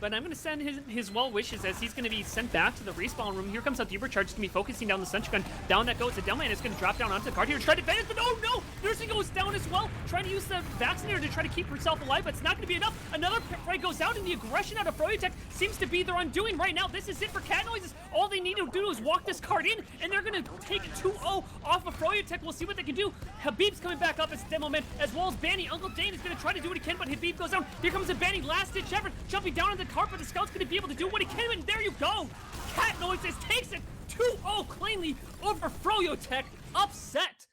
But I'm going to send his well wishes, as he's going to be sent back to the respawn room. Here comes out the Ubercharge. It's going to be focusing down the Sentry Gun. Down that goes. The Delman is going to drop down onto the card here. Try to advance, but oh no! Nursing goes down as well. Trying to use the Vaccinator to try to keep herself alive, but it's not going to be enough. Another frag goes out, and the aggression out of Froyotech seems to be their undoing right now. This is it for Cat Noises. All they need to do is walk this card in, and they're going to take 2-0 off of Froyotech. We'll see what they can do. Habib's coming back up as Demo Man, as well as Banny. Uncle Dane is going to try to do what he can, but Habib goes down. Here comes a Banny, last-ditch effort, jumping down on the cart, but the Scout's going to be able to do what he can, and there you go. Cat Noises takes it 2-0 cleanly over Froyotech. Upset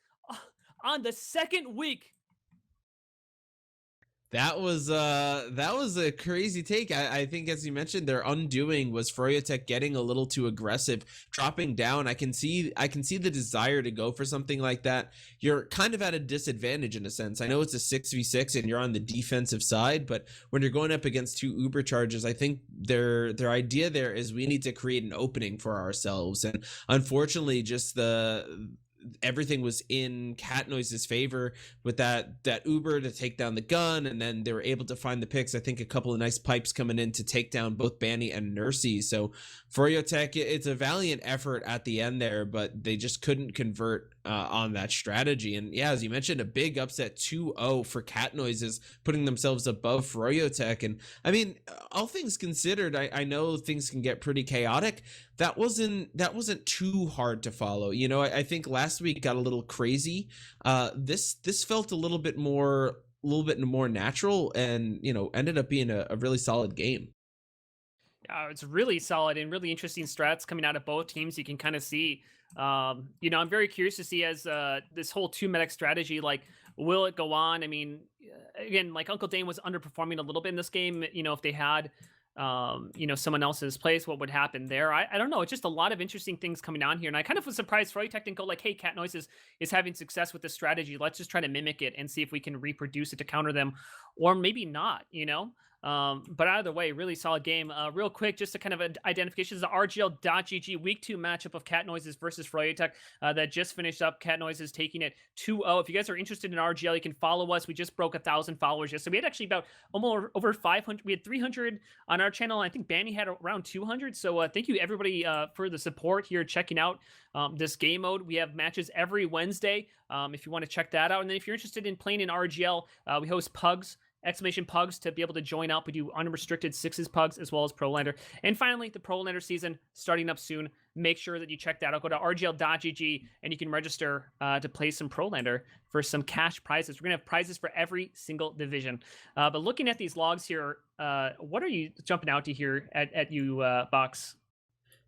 on the second week. That was a crazy take. I think, as you mentioned, their undoing was Froyotech getting a little too aggressive, dropping down. I can see the desire to go for something like that. You're kind of at a disadvantage in a sense. I know it's a 6v6 and you're on the defensive side, but when you're going up against 2 Uber charges, I think their idea there is we need to create an opening for ourselves. And unfortunately, just everything was in Cat Noise's favor with that Uber to take down the gun, and then they were able to find the picks. I think a couple of nice pipes coming in to take down both Banny and Nursey. So Froyotech, it's a valiant effort at the end there, but they just couldn't convert on that strategy. And yeah, as you mentioned, a big upset 2-0 for Cat Noises, putting themselves above Froyotech. And I mean, all things considered, I know things can get pretty chaotic. That wasn't too hard to follow. I think last week got a little crazy. This felt a little bit more natural, and ended up being a really solid game. It's really solid and really interesting strats coming out of both teams. You can kind of see, I'm very curious to see as this whole two medic strategy, like, will it go on? I mean, again, like Uncle Dane was underperforming a little bit in this game. If they had, someone else's place, what would happen there? I don't know. It's just a lot of interesting things coming on here. And I kind of was surprised Froyotech didn't go like, hey, Cat Noise is having success with this strategy. Let's just try to mimic it and see if we can reproduce it to counter them, or maybe not. But either way, really solid game. Real quick, just to kind of identification, is the RGL.GG Week 2 matchup of Cat Noises versus Froyotech that just finished up. Cat Noises taking it 2-0. If you guys are interested in RGL, you can follow us. We just broke 1,000 followers yesterday. We had actually about almost over 500. We had 300 on our channel. I think Banny had around 200. So thank you everybody for the support here, checking out this game mode. We have matches every Wednesday if you want to check that out. And then if you're interested in playing in RGL, we host Pugs. Exclamation Pugs to be able to join up. We do unrestricted sixes Pugs as well as Pro Lander. And finally, the Pro Lander season starting up soon. Make sure that you check that out. Go to rgl.gg and you can register to play some Pro Lander for some cash prizes. We're going to have prizes for every single division. But looking at these logs here, what are you jumping out to here at you, Box?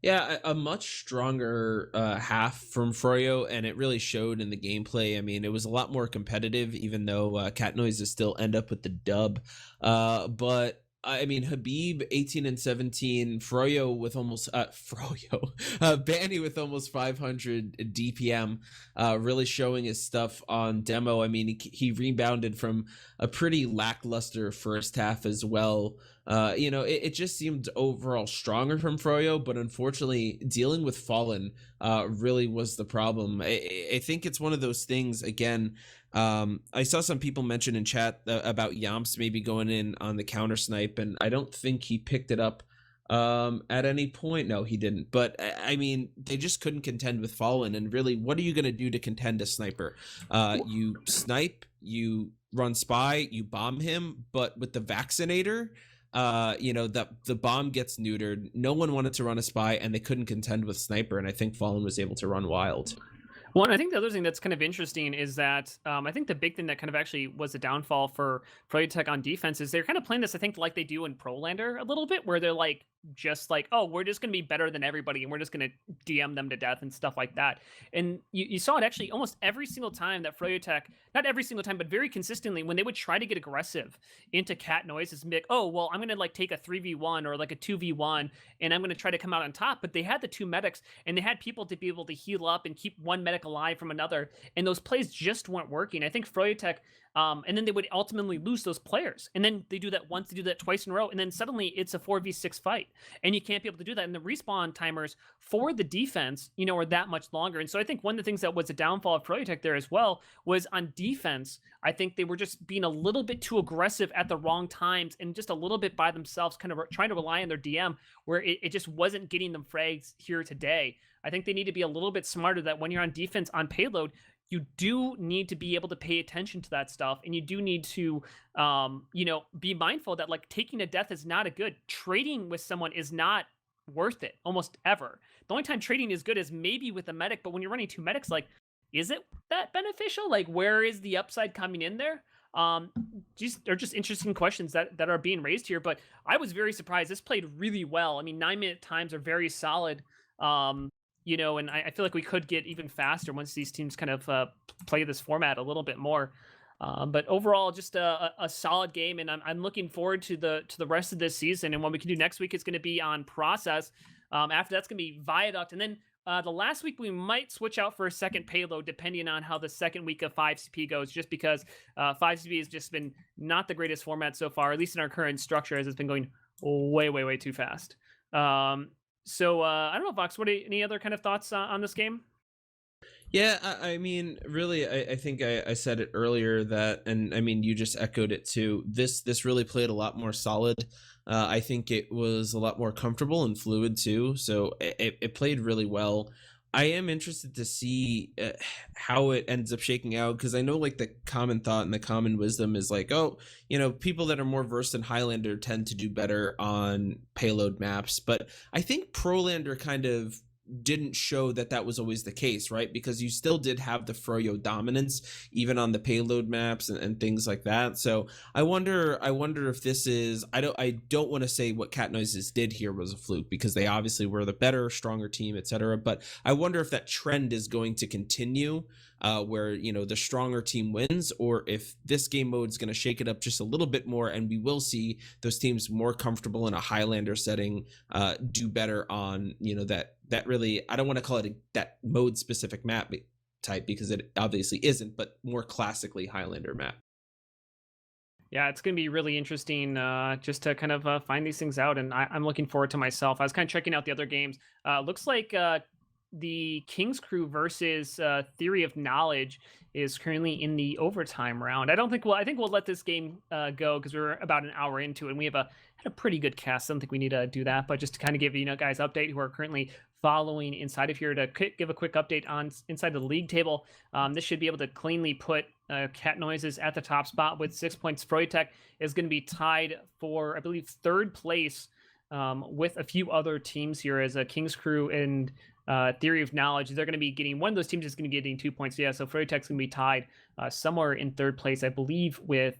Yeah, a much stronger half from Froyo, and it really showed in the gameplay. I mean, it was a lot more competitive, even though Cat Noises still end up with the dub. But I mean, Habib 18 and 17, Froyo with almost Banny with almost 500 DPM, really showing his stuff on demo. I mean, he rebounded from a pretty lackluster first half as well. It just seemed overall stronger from Froyo, but unfortunately, dealing with Fallen really was the problem. I think it's one of those things, again. I saw some people mention in chat about Yamps maybe going in on the counter snipe, and I don't think he picked it up at any point. No, he didn't. But I mean, they just couldn't contend with Fallen, and really, what are you going to do to contend a sniper? You snipe, you run spy, you bomb him, but with the vaccinator, the bomb gets neutered. No one wanted to run a spy, and they couldn't contend with sniper, and I think Fallen was able to run wild. Well, and I think the other thing that's kind of interesting is that I think the big thing that kind of actually was a downfall for Froyotech on defense is they're kind of playing this, I think, like they do in Pro Lander a little bit, where they're like, just like, oh, we're just going to be better than everybody and we're just going to DM them to death and stuff like that. And you saw it actually almost every single time that Froyotech, not every single time, but very consistently, when they would try to get aggressive into Cat Noises and be like, oh, well, I'm going to like take a 3v1 or like a 2v1 and I'm going to try to come out on top. But they had the two medics and they had people to be able to heal up and keep one medic alive from another. And those plays just weren't working. I think Froyotech, and then they would ultimately lose those players. And then they do that once, they do that twice in a row, and then suddenly it's a 4v6 fight. And you can't be able to do that. And the respawn timers for the defense, are that much longer. And so I think one of the things that was a downfall of Froyotech there as well was on defense, I think they were just being a little bit too aggressive at the wrong times and just a little bit by themselves, kind of trying to rely on their DM, where it just wasn't getting them frags here today. I think they need to be a little bit smarter that when you're on defense on payload, you do need to be able to pay attention to that stuff, and you do need to be mindful that like taking a death is not a good. Trading with someone is not worth it almost ever. The only time trading is good is maybe with a medic, but when you're running two medics, like, is it that beneficial? Like, where is the upside coming in there? They're just interesting questions that are being raised here, but I was very surprised. This played really well. I mean, 9-minute times are very solid. And I feel like we could get even faster once these teams kind of play this format a little bit more. But overall, just a solid game, and I'm looking forward to the rest of this season. And what we can do next week is going to be on Process. After that's going to be Viaduct, and then the last week we might switch out for a second payload, depending on how the second week of 5CP goes. Just because 5CP has just been not the greatest format so far, at least in our current structure, as it's been going way too fast. So I don't know, Vox, any other kind of thoughts on this game? Yeah, I mean, really, I think I said it earlier that, and I mean, you just echoed it too. This really played a lot more solid. I think it was a lot more comfortable and fluid too. So it played really well. I am interested to see how it ends up shaking out because I know like the common thought and the common wisdom is like, oh, people that are more versed in Highlander tend to do better on payload maps, but I think Prolander kind of didn't show that that was always the case, right? Because you still did have the Froyo dominance even on the payload maps and things like that. So I wonder if this is I don't want to say what Cat Noises did here was a fluke because they obviously were the better, stronger team, etc. But I wonder if that trend is going to continue, where the stronger team wins, or if this game mode is going to shake it up just a little bit more, and we will see those teams more comfortable in a Highlander setting do better on that really I don't want to call it that mode specific map type because it obviously isn't, but more classically Highlander map. Yeah, it's going to be really interesting just to kind of find these things out. And I'm looking forward to myself. I was kind of checking out the other games. Looks like the King's Crew versus Theory of Knowledge is currently in the overtime round. I think we'll let this game go because we're about an hour into it and we had a pretty good cast. I don't think we need to do that, but just to kind of give guys update who are currently following inside of here to give a quick update on inside the league table. This should be able to cleanly put Cat Noises at the top spot with 6 points. Froyotech is going to be tied for, I believe, third place with a few other teams here as a King's Crew and Theory of Knowledge. They're going to be getting, one of those teams is going to be getting 2 points. Yeah, so Froyotech's going to be tied somewhere in third place, I believe, with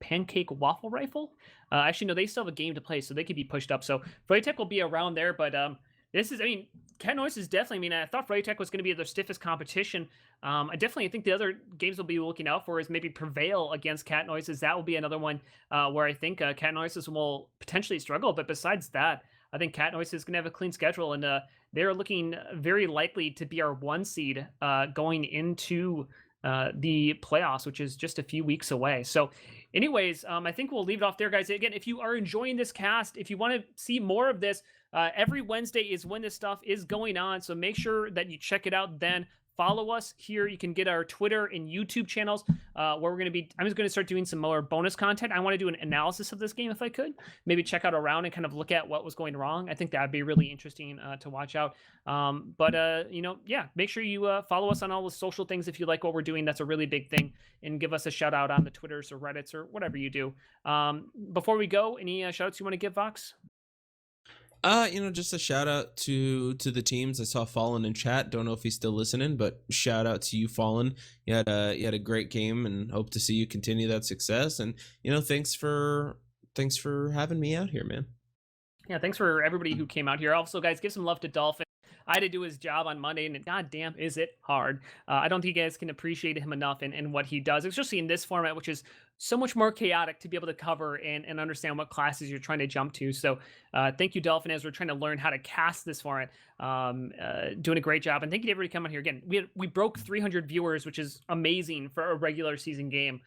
Pancake Waffle Rifle. Actually, no, they still have a game to play, so they could be pushed up. So Froyotech will be around there, but Cat Noise is definitely, I thought Froyotech was going to be their stiffest competition. I definitely think the other games we'll be looking out for is maybe Prevail against Cat Noises. That will be another one where I think Cat Noises will potentially struggle. But besides that, I think Cat Noises is going to have a clean schedule, and they're looking very likely to be our 1 seed going into the playoffs, which is just a few weeks away. So anyways, I think we'll leave it off there, guys. Again, if you are enjoying this cast, if you want to see more of this, every Wednesday is when this stuff is going on. So make sure that you check it out then. Follow us here. You can get our Twitter and YouTube channels where we're going to be. I'm just going to start doing some more bonus content. I want to do an analysis of this game if I could. Maybe check out a round and kind of look at what was going wrong. I think that'd be really interesting to watch out. Yeah, make sure you follow us on all the social things if you like what we're doing. That's a really big thing. And give us a shout out on the Twitters or Reddits or whatever you do. Before we go, any shout outs you want to give, Vox? Just a shout out to the teams. I saw Fallen in chat. Don't know if he's still listening, but shout out to you, Fallen. You had a great game, and hope to see you continue that success. And thanks for having me out here, man. Yeah, thanks for everybody who came out here. Also, guys, give some love to Dolphin. I had to do his job on Monday, and goddamn, is it hard. I don't think you guys can appreciate him enough and what he does, especially in this format, which is so much more chaotic to be able to cover and understand what classes you're trying to jump to. So thank you, Dolphin, as we're trying to learn how to cast this format. Doing a great job. And thank you to everybody coming here. Again, we broke 300 viewers, which is amazing for a regular season game.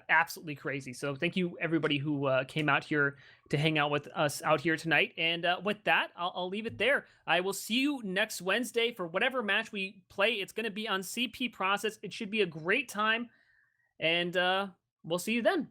Absolutely crazy. So thank you everybody who came out here to hang out with us out here tonight. And with that, I'll leave it there. I will see you next Wednesday for whatever match we play. It's going to be on CP Process. It should be a great time. And we'll see you then.